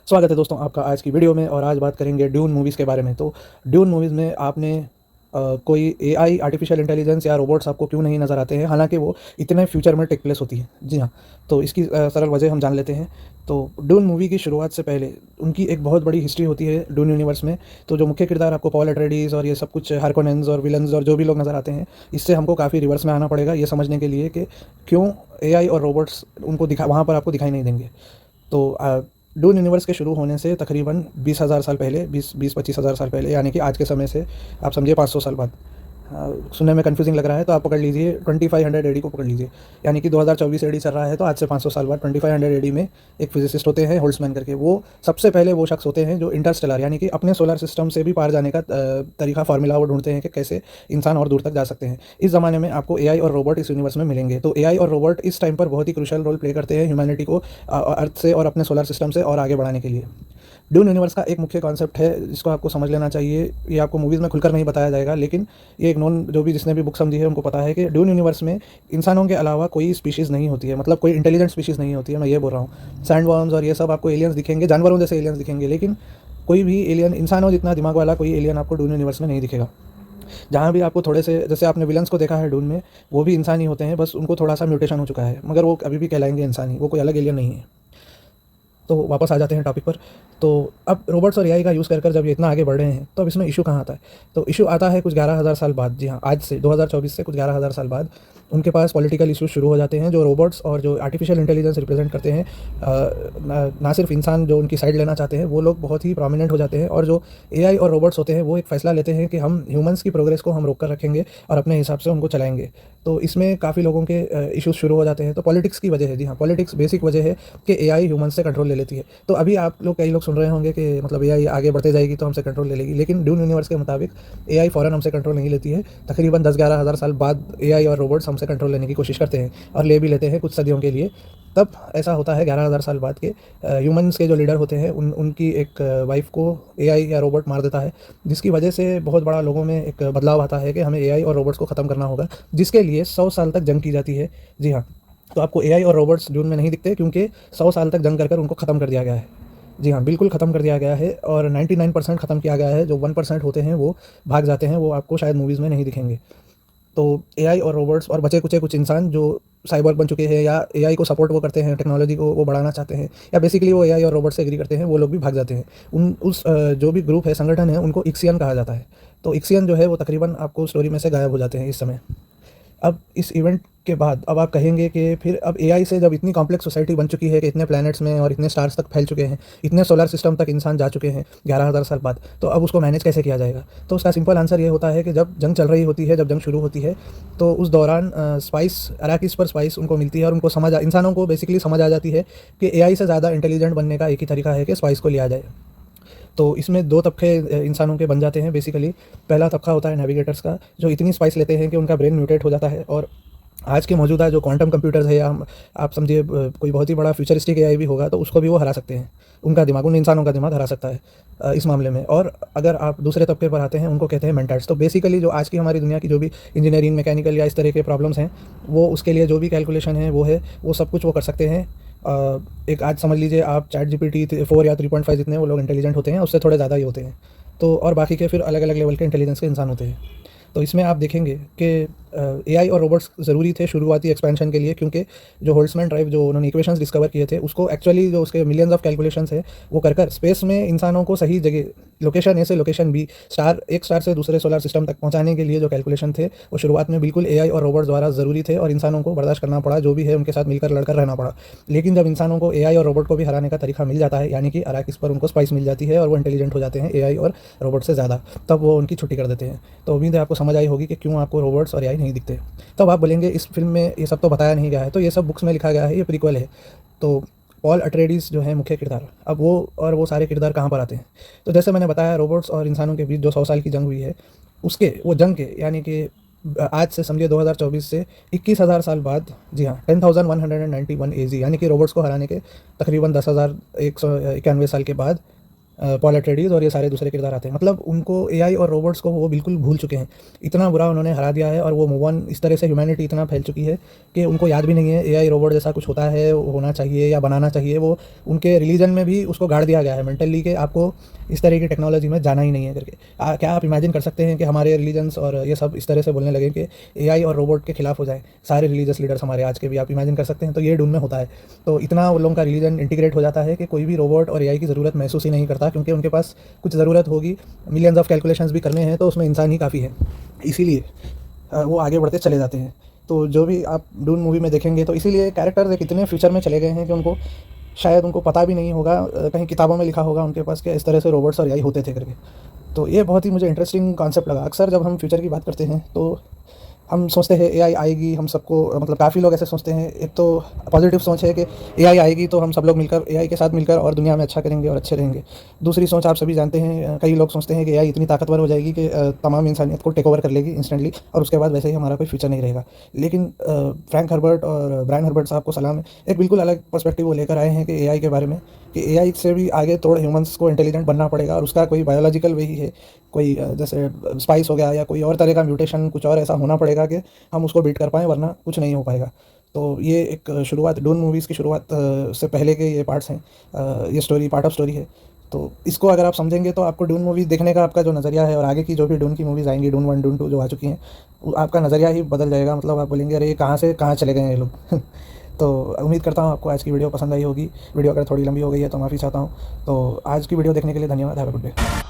स्वागत है दोस्तों आपका आज की वीडियो में। और आज बात करेंगे ड्यून मूवीज़ के बारे में। तो ड्यून मूवीज़ में आपने कोई एआई आर्टिफिशियल इंटेलिजेंस या रोबोट्स आपको क्यों नहीं नज़र आते हैं, हालांकि वो इतने फ्यूचर में टेक प्लेस होती है। जी हाँ, तो इसकी सरल वजह हम जान लेते हैं। तो ड्यून मूवी की शुरुआत से पहले उनकी एक बहुत बड़ी हिस्ट्री होती है ड्यून यूनिवर्स में। तो जो मुख्य किरदार आपको पॉल एट्रेडीज और ये सब कुछ हार्कोनेंस और विलन्स और जो भी लोग नज़र आते हैं, इससे हमको काफ़ी रिवर्स में आना पड़ेगा ये समझने के लिए कि क्यों एआई और रोबोट्स उनको वहाँ पर आपको दिखाई नहीं देंगे। तो डून यूनिवर्स के शुरू होने से तकरीबन 20,000 साल पहले, 20-25,000 साल पहले, यानी कि आज के समय से आप समझिए 500 साल बाद। सुनने में कन्फ्यूजिंग लग रहा है तो आप पकड़ लीजिए 2500 एडी को पकड़ लीजिए, यानी कि 2024 एडी चल रहा है। तो आज से 500 साल बाद 2500 एडी में एक फिजिसिस्ट होते हैं होल्ट्समैन करके। वो सबसे पहले वो शख्स होते हैं जो इंटरस्टेलर यानी कि अपने सोलर सिस्टम से भी पार जाने का तरीका फार्मूला वो ढूंढते हैं कि कैसे इंसान और दूर तक जा सकते हैं। इस ज़माने में आपको एआई और रोबोट इस यूनिवर्स में मिलेंगे। तो एआई और रोबोट इस टाइम पर बहुत ही क्रूशियल रोल प्ले करते हैं ह्यूमैनिटी को अर्थ से और अपने सोलर सिस्टम से और आगे बढ़ाने के लिए। ड्यून यूनिवर्स का एक मुख्य कॉन्सेप्ट है जिसको आपको समझ लेना चाहिए। ये आपको मूवीज़ में खुलकर नहीं बताया जाएगा, लेकिन ये एक नॉन जो भी जिसने भी बुक समझी है उनको पता है कि ड्यून यूनिवर्स में इंसानों के अलावा कोई स्पीशीज़ नहीं होती है, मतलब कोई इंटेलिजेंट स्पीशीज़ नहीं होती है। मैं ये बोल रहा हूँ, सैंड वर्म्स और ये सब आपको एलियंस दिखेंगे, जानवरों जैसे एलियंस दिखेंगे, लेकिन कोई भी एलियन इंसानों जितना दिमाग वाला कोई एलियन आपको ड्यून यूनिवर्स में नहीं दिखेगा। जहाँ भी आपको थोड़े से, जैसे आपने विलन्स को देखा है ड्यून में, वो भी इंसान ही होते हैं, बस उनको थोड़ा सा म्यूटेशन हो चुका है, मगर वो अभी भी कहलाएंगे इंसान ही, वो कोई अलग एलियन नहीं है। तो वापस आ जाते हैं टॉपिक पर। तो अब रोबोट्स और एआई का यूज़ कर जब ये इतना आगे बढ़ रहे हैं तो अब इसमें इशू कहाँ आता है? तो इशू आता है कुछ 11,000 साल बाद। जी हाँ, आज से 2024 से कुछ 11,000 साल बाद उनके पास पॉलिटिकल इश्यूज शुरू हो जाते हैं। जो रोबोट्स और जो आर्टिफिशियल इंटेलिजेंस रिप्रेजेंट करते हैं, ना सिर्फ इंसान जो उनकी साइड लेना चाहते हैं, वो लोग बहुत ही प्रोमिनेंट हो जाते हैं। और जो एआई और रोबोट्स होते हैं वो एक फ़ैसला लेते हैं कि हम ह्यूमंस की प्रोग्रेस को हम रोक कर रखेंगे और अपने हिसाब से उनको चलाएंगे। तो इसमें काफ़ी लोगों के इश्यूज शुरू हो जाते हैं। तो पॉलिटिक्स की वजह है। जी हाँ, पॉलिटिक्स बेसिक वजह है कि एआई ह्यूमंस से कंट्रोल ले लेती है। तो अभी आप लोग, कई लोग सुन रहे होंगे कि मतलब एआई आगे बढ़ते जाएगी तो हमसे कंट्रोल ले लेगी, लेकिन ड्यून यूनिवर्स के मुताबिक एआई फ़ौरन हमसे कंट्रोल नहीं लेती है। तकरीबन 10-11 हज़ार साल बाद एआई और रोबोट्स हमसे कंट्रोल लेने की कोशिश करते हैं और ले भी लेते हैं कुछ सदियों के लिए। तब ऐसा होता है 11,000 साल बाद के ह्यूमंस के जो लीडर होते हैं उनकी एक वाइफ को एआई या रोबोट मार देता है, जिसकी वजह से बहुत बड़ा लोगों में एक बदलाव आता है कि हमें एआई और रोबोट्स को ख़त्म करना होगा, जिसके लिए 100 साल तक जंग की जाती है। जी हाँ, तो आपको एआई और रोबोट्स ड्यून में नहीं दिखते क्योंकि 100 साल तक जंग कर उनको ख़त्म कर दिया गया है। जी हाँ, बिल्कुल ख़त्म कर दिया गया है और 99% ख़त्म किया गया है। जो 1% होते हैं वो भाग जाते हैं, वो आपको शायद मूवीज़ में नहीं दिखेंगे। तो एआई और रोबोट्स और बचे कुचे कुछ इंसान जो साइबोर्ग बन चुके हैं या एआई को सपोर्ट वो करते हैं, टेक्नोलॉजी को वो बढ़ाना चाहते हैं, या बेसिकली वो एआई और रोबोट से एग्री करते हैं, वो लोग भी भाग जाते हैं। जो भी ग्रुप है, संगठन है, उनको इक्सियन कहा जाता है। तो इक्सियन जो है वो तकरीबन आपको स्टोरी में से गायब हो जाते हैं इस समय। अब इस इवेंट के बाद अब आप कहेंगे कि फिर अब एआई से जब इतनी कॉम्प्लेक्स सोसाइटी बन चुकी है कि इतने प्लैनेट्स में और इतने स्टार्स तक फैल चुके हैं, इतने सोलर सिस्टम तक इंसान जा चुके हैं 11,000 साल बाद, तो अब उसको मैनेज कैसे किया जाएगा? तो उसका सिंपल आंसर ये होता है कि जब जंग चल रही होती है, जब जंग शुरू होती है, तो उस दौरान स्पाइस, अराकिस पर स्पाइस उनको मिलती है और उनको इंसानों को बेसिकली समझ आ जाती है कि एआई से ज़्यादा इंटेलिजेंट बनने का एक ही तरीका है कि स्पाइस को लिया जाए। तो इसमें दो तबके इंसानों के बन जाते हैं बेसिकली। पहला तबका होता है नेविगेटर्स का, जो इतनी स्पाइस लेते हैं कि उनका ब्रेन म्यूटेट हो जाता है और आज के मौजूदा जो क्वांटम कंप्यूटर्स है, या आप समझिए कोई बहुत ही बड़ा फ्यूचरिस्टिक एआई भी होगा, तो उसको भी वो हरा सकते हैं। उनका दिमाग, उन इंसानों का दिमाग हरा सकता है इस मामले में। और अगर आप दूसरे तबके पर आते हैं, उनको कहते हैं मेंटर्स। तो बेसिकली जो आज की हमारी दुनिया की जो भी इंजीनियरिंग, मैकेनिकल या इस तरह के प्रॉब्लम्स हैं, वो उसके लिए जो भी कैलकुलेशन है वो सब कुछ वो कर सकते हैं। एक आज समझ लीजिए आप चैट जीपीटी 4 या 3.5 जितने वो लोग इंटेलिजेंट होते हैं, उससे थोड़े ज़्यादा ही होते हैं। तो और बाकी के फिर अलग अलग लेवल के इंटेलिजेंस के इंसान होते हैं। तो इसमें आप देखेंगे कि एआई और रोबोट्स ज़रूरी थे शुरुआती एक्सपेंशन के लिए, क्योंकि जो होल्ट्समैन ड्राइव जो उन्होंने इक्वेशंस डिस्कवर किए थे, उसको एक्चुअली जो उसके मिलियंस ऑफ कैलकुलेशंस है वो कर स्पेस में इंसानों को सही जगह, लोकेशन ए से लोकेशन बी, एक स्टार से दूसरे सोलर सिस्टम तक पहुंचाने के लिए जो कैलकुलेशन थे, वो शुरुआत में बिल्कुल एआई और रोबोट्स द्वारा ज़रूरी थे और इंसानों को बर्दाश्त करना पड़ा, जो भी है उनके साथ मिलकर लड़कर रहना पड़ा। लेकिन जब इंसानों को एआई और रोबोट को भी हराने का तरीका मिल जाता है, यानी कि अराकिस पर उनको स्पाइस मिल जाती है और वो इंटेलिजेंट हो जाते हैं एआई और रोबोट से ज़्यादा, तब वो उनकी छुट्टी कर देते हैं। तो उम्मीद है आपको समझ आई होगी कि क्यों आपको रोबोट्स और एआई नहीं दिखते। तब आप बोलेंगे इस फिल्म में ये सब तो बताया नहीं गया है, तो ये सब बुक्स में लिखा गया है, ये प्रीक्वल है। तो पॉल अट्रेडीज जो है मुख्य किरदार, अब वो सारे किरदार कहाँ पर आते हैं? तो जैसे मैंने बताया, रोबोट्स और इंसानों के बीच जो 100 साल की जंग हुई है, उसके वो जंग के, यानी कि आज से समझिए 2024 से 21,000 साल बाद, जी हाँ, 10,191 एजी, यानी कि रोबोट्स को हराने के तकरीबन 10,191 साल के बाद पॉल एट्रेइडीज़ और ये सारे दूसरे किरदार आते हैं। मतलब उनको एआई और रोबोट्स को वो बिल्कुल भूल चुके हैं। इतना बुरा उन्होंने हरा दिया है और वो मूव ऑन, इस तरह से ह्यूमैनिटी इतना फैल चुकी है कि उनको याद भी नहीं है एआई रोबोट जैसा कुछ होता है, होना चाहिए या बनाना चाहिए। वो उनके रिलीजन में भी उसको गाड़ दिया गया है मेंटली कि आपको इस तरह की टेक्नोलॉजी में जाना ही नहीं है करके। क्या आप इमेजिन कर सकते हैं कि हमारे रिलीजन्स और ये सब इस तरह से बोलने लगे कि एआई और रोबोट के खिलाफ हो जाए सारे रिलीजियस लीडर्स हमारे आज के भी? आप इमेजिन कर सकते हैं? तो ये डून में होता है। तो इतना उन लोगों का रिलीजन इंटीग्रेट हो जाता है कि कोई भी रोबोट और एआई की ज़रूरत महसूस ही नहीं करता, क्योंकि उनके पास कुछ ज़रूरत होगी, मिलियंस ऑफ कैलकुलेशंस भी करने हैं तो उसमें इंसान ही काफ़ी है। इसीलिए वो आगे बढ़ते चले जाते हैं। तो जो भी आप डून मूवी में देखेंगे तो इसीलिए कैरेक्टर्स एक इतने फ्यूचर में चले गए हैं कि उनको शायद उनको पता भी नहीं होगा, कहीं किताबों में लिखा होगा उनके पास कि इस तरह से रोबोट्स और एआई होते थे करके। तो ये बहुत ही मुझे इंटरेस्टिंग कॉन्सेप्ट लगा। अक्सर जब हम फ्यूचर की बात करते हैं तो हम सोचते हैं एआई आएगी, हम सबको, मतलब काफ़ी लोग ऐसे सोचते हैं। एक तो पॉजिटिव सोच है कि एआई आएगी तो हम सब लोग मिलकर, एआई के साथ मिलकर और दुनिया में अच्छा करेंगे और अच्छे रहेंगे। दूसरी सोच आप सभी जानते हैं, कई लोग सोचते हैं कि एआई इतनी ताकतवर हो जाएगी कि तमाम इंसानियत को टेक ओवर कर लेगी इंस्टेंटली, और उसके बाद वैसे ही हमारा कोई फ्यूचर नहीं रहेगा। लेकिन फ्रैंक हर्बर्ट और ब्रायन हर्बर्ट साहब को सलाम है, एक बिल्कुल अलग पर्सपेक्टिव वो लेकर आए हैं कि एआई के बारे में, कि एआई से भी आगे तोड़ ह्यूमंस को इंटेलिजेंट बनना पड़ेगा और उसका कोई बायोलॉजिकल वे ही है, कोई जैसे स्पाइस हो गया या कोई और तरह का म्यूटेशन, कुछ और ऐसा होना पड़ेगा कि हम उसको बीट कर पाएँ, वरना कुछ नहीं हो पाएगा। तो ये एक शुरुआत, डून मूवीज़ की शुरुआत से पहले के ये पार्ट्स हैं। ये स्टोरी पार्ट ऑफ स्टोरी है। तो इसको अगर आप समझेंगे तो आपको डून मूवी देखने का आपका जो नज़रिया है, और आगे की जो भी डून की मूवीज़ आएंगी, डून 1 डून 2 जो आ चुकी हैं, आपका नज़रिया ही बदल जाएगा। मतलब आप बोलेंगे अरे ये कहाँ से कहाँ चले गए हैं ये लोग। तो उम्मीद करता हूँ आपको आज की वीडियो पसंद आई होगी। वीडियो अगर थोड़ी लंबी हो गई है तो माफ़ी चाहता हूँ। तो आज की वीडियो देखने के लिए धन्यवाद। Have a good day.